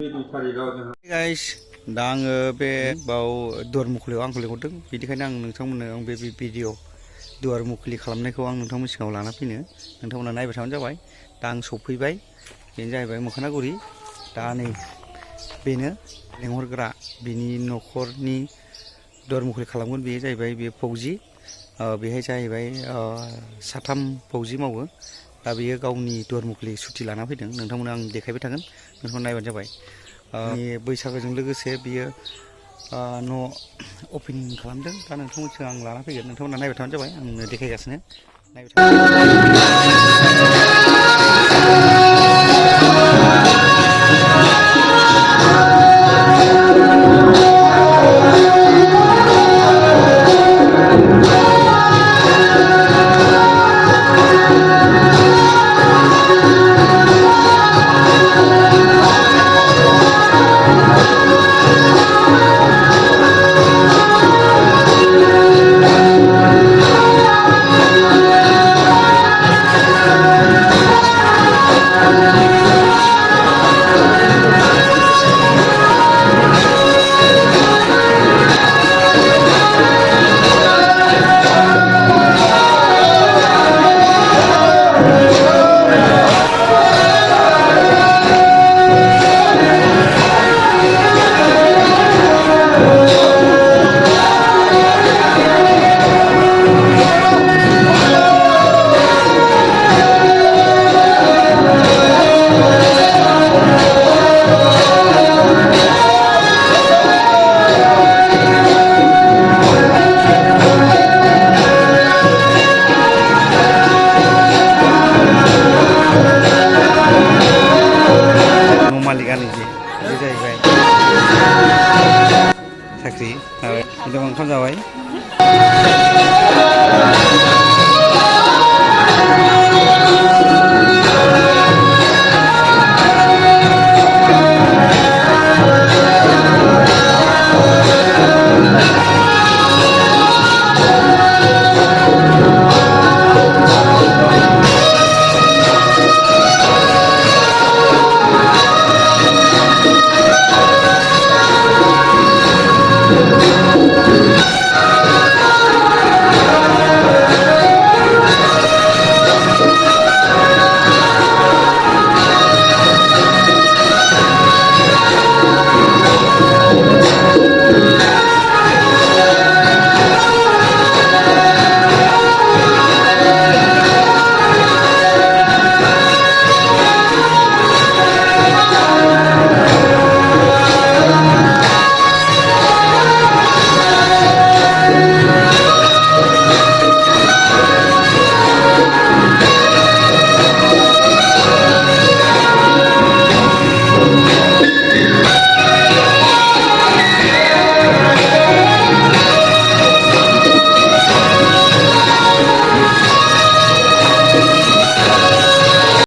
Guys दा आङो बे बाव दुवार मुखुलियाव आंखौ लिंहरदों बिनिखायनो आं नोंथांमोननो आं बे भिडिअ दुवार मुखुलि खालामनायखौ आं नोंथांमोननि सिगाङाव लाना फैनो नोंथांमोना नायबाय थाबानो जाबाय। दा आं सफैबाय बेनो जाहैबाय मोखोनागुरि। दा नै बेनो लेंहरग्रा बिनि न'खरनि दुवार मुखुलि खालामगोन बेयो जाहैबाय बे फौजि बेहाय जाहैबाय साथाम फौजि मावो। दा बेयो गावनि दुवार मुखुलि सुथि लाना फैदों नोंथांमोना आं देखायबाय थागोन नोंथांमोना नायबानो जाबाय। बैसागोजों लोगोसे बियो न' अपेनिं खालामदों। दा नोंथांमोनसिम आं लाना फैगोन नोंथांमोना नायबाय थाबानो जाबाय आंनो देखायगासिनो नायबाय मालिकानि जे बे जाहैबाय साख्रि हिनजाव ओंखाम जाबाय।